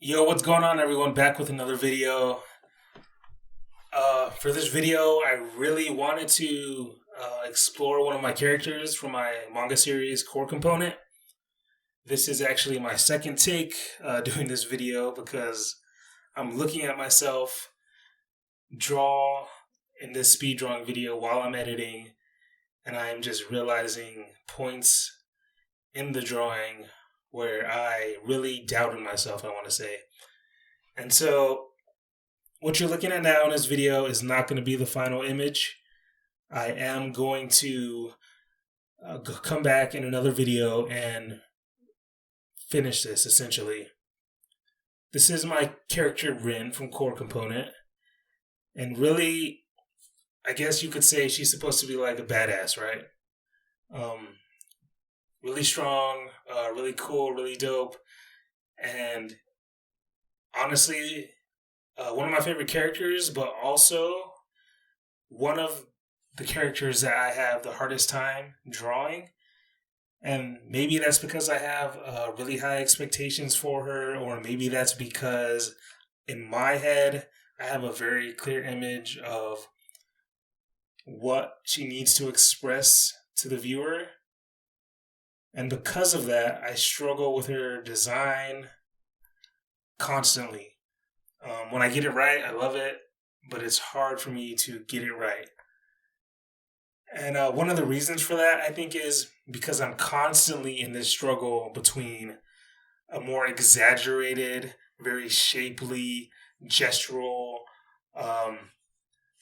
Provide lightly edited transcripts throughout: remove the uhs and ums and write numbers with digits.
Yo, what's going on, everyone? Back with another video. For this video, I really wanted to explore one of my characters from my manga series, Core Component. This is actually my second take doing this video because I'm looking at myself draw in this speed drawing video while I'm editing, and I'm just realizing points in the drawing where I really doubted myself, I want to say. And so what you're looking at now in this video is not going to be the final image. I am going to come back in another video and finish this, essentially. This is my character Rin from Core Component. And really, I guess you could say she's supposed to be like a badass, right? Really strong, really cool, really dope. And honestly, one of my favorite characters, but also one of the characters that I have the hardest time drawing. And maybe that's because I have really high expectations for her, or maybe that's because in my head, I have a very clear image of what she needs to express to the viewer. And because of that, I struggle with her design constantly. When I get it right, I love it, but it's hard for me to get it right. And one of the reasons for that, I think, is because I'm constantly in this struggle between a more exaggerated, very shapely, gestural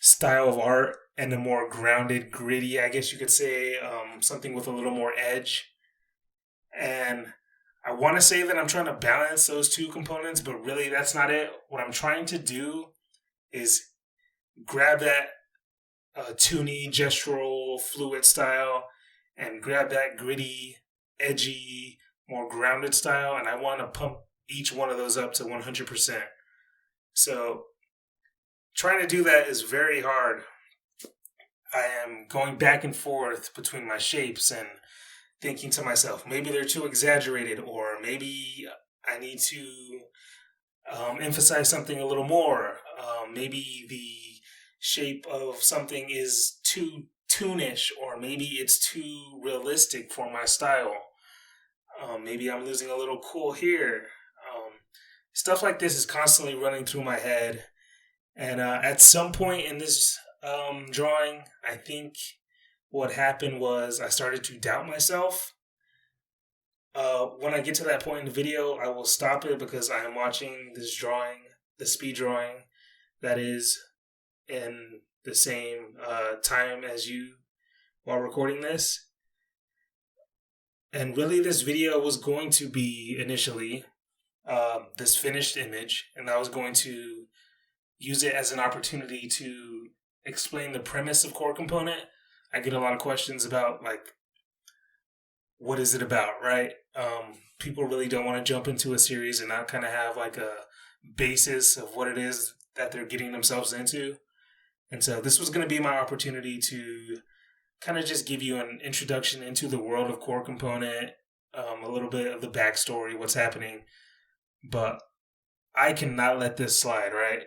style of art and a more grounded, gritty, I guess you could say, something with a little more edge. And I want to say that I'm trying to balance those two components, but really that's not it. What I'm trying to do is grab that toony, gestural, fluid style and grab that gritty, edgy, more grounded style, and I want to pump each one of those up to 100%. So trying to do that is very hard. I am going back and forth between my shapes and thinking to myself, maybe they're too exaggerated, or maybe I need to emphasize something a little more. Maybe the shape of something is too toonish, or maybe it's too realistic for my style. Maybe I'm losing a little cool here. Stuff like this is constantly running through my head. And at some point in this drawing, I think what happened was I started to doubt myself. When I get to that point in the video, I will stop it because I am watching this drawing, the speed drawing, that is in the same time as you while recording this. And really, this video was going to be initially this finished image, and I was going to use it as an opportunity to explain the premise of Core Component. I get a lot of questions about, like, what is it about, right? People really don't want to jump into a series and not kind of have like a basis of what it is that they're getting themselves into. And so this was going to be my opportunity to kind of just give you an introduction into the world of Core Component, a little bit of the backstory, what's happening. But I cannot let this slide, right?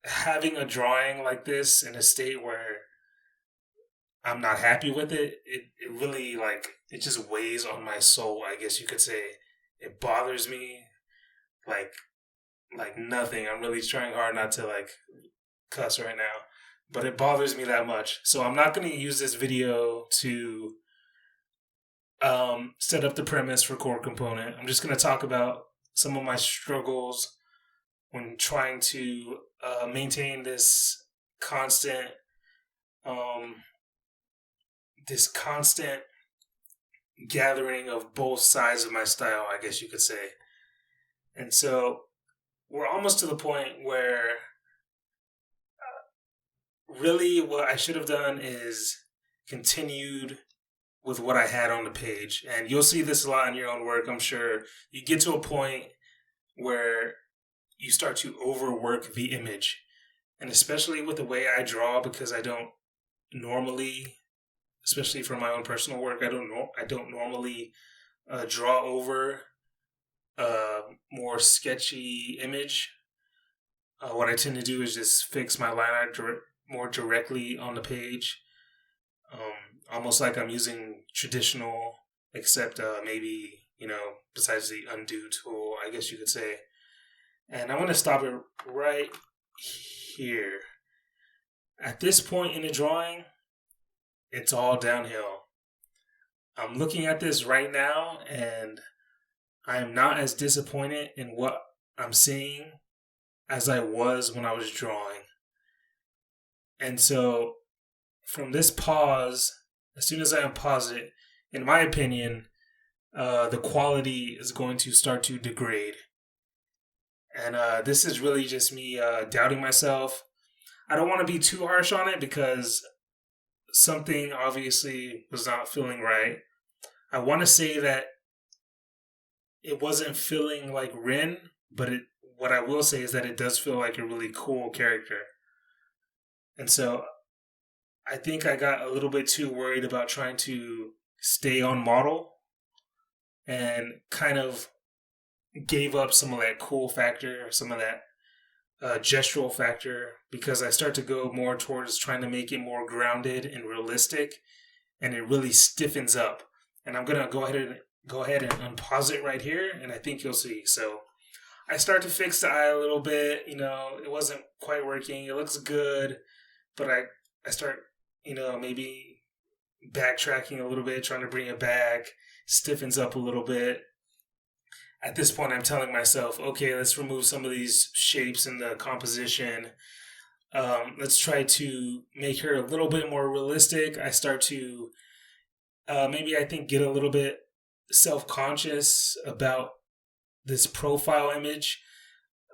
Having a drawing like this in a state where I'm not happy with it, it really, like, it just weighs on my soul, I guess you could say. It bothers me like nothing. I'm really trying hard not to, like, cuss right now, but it bothers me that much. So I'm not going to use this video to set up the premise for Core Component. I'm just going to talk about some of my struggles when trying to maintain this constant gathering of both sides of my style, I guess you could say. And so we're almost to the point where really what I should have done is continued with what I had on the page. And you'll see this a lot in your own work, I'm sure. You get to a point where you start to overwork the image. And especially with the way I draw, because I don't normally, especially for my own personal work, I don't normally draw over a more sketchy image, what I tend to do is just fix my line art more directly on the page, almost like I'm using traditional, except maybe, besides the undo tool, I guess you could say. And I'm going to stop it right here. At this point in the drawing, it's all downhill. I'm looking at this right now, and I am not as disappointed in what I'm seeing as I was when I was drawing. And so, from this pause, as soon as I unpause it, in my opinion, the quality is going to start to degrade. And this is really just me doubting myself. I don't want to be too harsh on it because something obviously was not feeling right. I want to say that it wasn't feeling like Rin, but what I will say is that it does feel like a really cool character. And so I think I got a little bit too worried about trying to stay on model and kind of gave up some of that cool factor, some of that gestural factor, because I start to go more towards trying to make it more grounded and realistic, and it really stiffens up. And I'm gonna go ahead and unpause it right here, and I think you'll see. So I start to fix the eye a little bit. It wasn't quite working. It looks good, but I start maybe backtracking a little bit, trying to bring it back. Stiffens up a little bit. At this point, I'm telling myself, okay, let's remove some of these shapes in the composition. Let's try to make her a little bit more realistic. I start to get a little bit self-conscious about this profile image.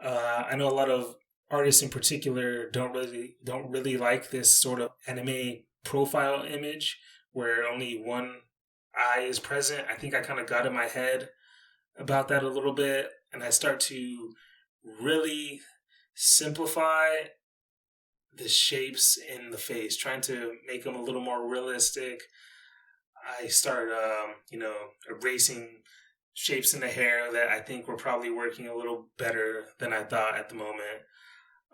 I know a lot of artists in particular don't really like this sort of anime profile image where only one eye is present. I think I kind of got in my head about that a little bit, and I start to really simplify the shapes in the face, trying to make them a little more realistic. I start, erasing shapes in the hair that I think were probably working a little better than I thought at the moment.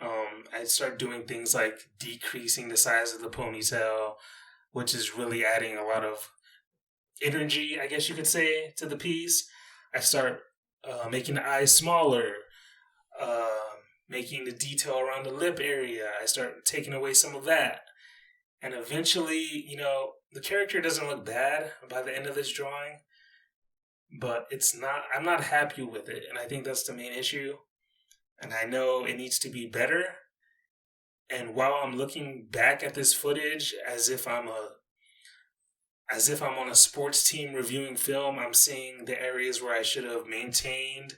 I start doing things like decreasing the size of the ponytail, which is really adding a lot of energy, I guess you could say, to the piece. I start making the eyes smaller, making the detail around the lip area. I start taking away some of that. And eventually, the character doesn't look bad by the end of this drawing, but I'm not happy with it. And I think that's the main issue. And I know it needs to be better. And while I'm looking back at this footage as if I'm on a sports team reviewing film, I'm seeing the areas where I should have maintained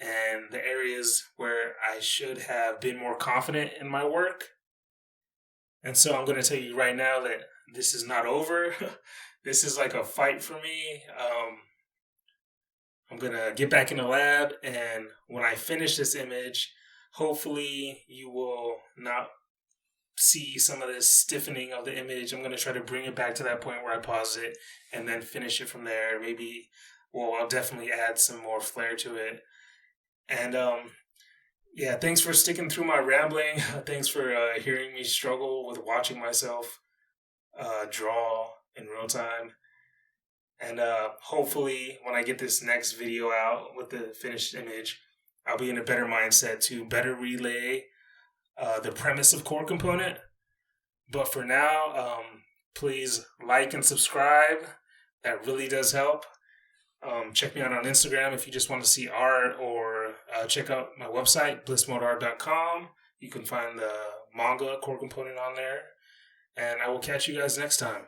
and the areas where I should have been more confident in my work. And so I'm going to tell you right now that this is not over. This is like a fight for me. I'm going to get back in the lab, and when I finish this image, hopefully you will not see some of this stiffening of the image. I'm going to try to bring it back to that point where I pause it and then finish it from there. I'll definitely add some more flair to it. And thanks for sticking through my rambling. Thanks for hearing me struggle with watching myself draw in real time. And hopefully when I get this next video out with the finished image, I'll be in a better mindset to better relay the premise of Core Component. But for now, please like and subscribe. That really does help. Check me out on Instagram if you just want to see art, or check out my website, blissmodeart.com. You can find the manga Core Component on there. And I will catch you guys next time.